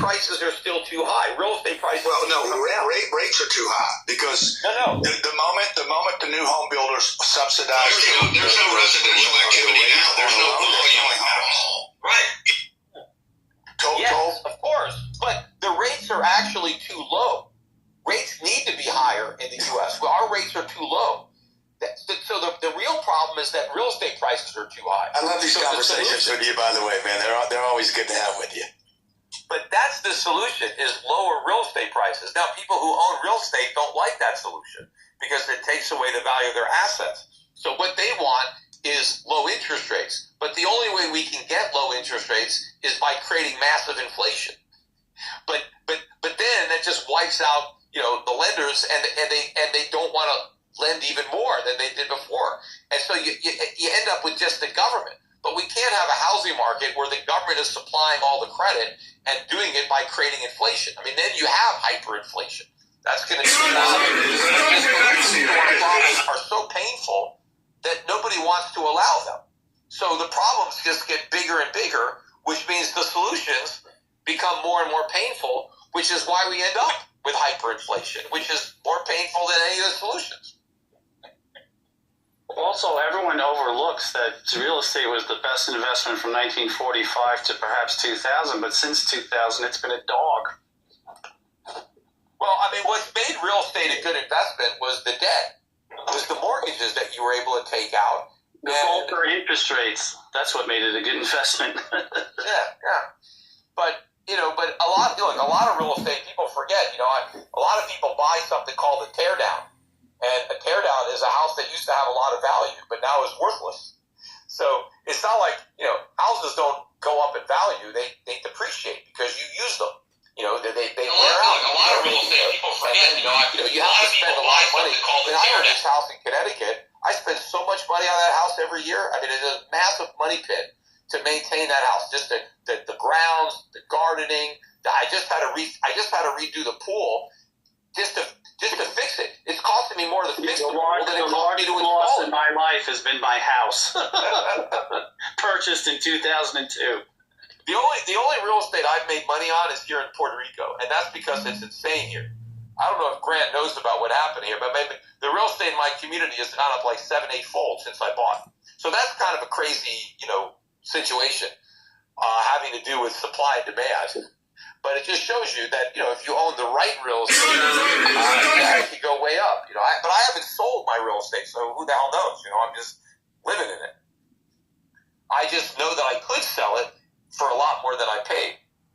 prices are still too high. Real estate prices. Well, no, rates are too high because the moment the new home builders subsidize, there's no residential activity now. There's no volume at all. Right. Yes, of course, but the rates are actually too low. Rates need to be higher in the U.S. Well, our rates are too low. So the real problem is that real estate prices are too high. I love these conversations with you, by the way, man. They're always good to have with you. But that's the solution, is lower real estate prices. Now, people who own real estate don't like that solution because it takes away the value of their assets. So what they want is low interest rates. But the only way we can get low interest rates is by creating massive inflation. But then that just wipes out, the lenders, and they don't want to lend even more than they did before. And so you end up with just the government. But we can't have a housing market where the government is supplying all the credit and doing it by creating inflation. I mean, then you have hyperinflation. That's going to be problems are so painful that nobody wants to allow them. So the problems just get bigger and bigger, which means the solutions become more and more painful, which is why we end up with hyperinflation, which is more painful than any of the solutions. Also, everyone overlooks that real estate was the best investment from 1945 to perhaps 2000, but since 2000, it's been a dog. Well, I mean, what made real estate a good investment was the debt. It was the mortgages that you were able to take out. The lower interest rates, that's what made it a good investment. Yeah. But a lot of real estate people forget, a lot of people buy something called a teardown. And a teardown is a house that used to have a lot of value, but now is worthless. So it's not like, houses don't go up in value. They depreciate because you use them. They wear out. A lot of real estate people forget. You have to spend a lot of money. I own this house in Connecticut. I spend so much money on that house every year. I mean, it's a massive money pit to maintain that house. Just the grounds, the gardening. I just had to redo the pool just to fix it. It's costing me more to fix the pool than it cost me to install loss it. in my life has been my house, purchased in 2002. The only real estate I've made money on is here in Puerto Rico, and that's because it's insane here. I don't know if Grant knows about what happened here, but maybe the real estate in my community has gone up like 7-8 fold since I bought. So that's kind of a crazy, situation having to do with supply and demand. But it just shows you that, if you own the right real estate, it can go way up. But I haven't sold my real estate, so who the hell knows? I'm just living in it. I just know that I could sell it for a lot more than I paid.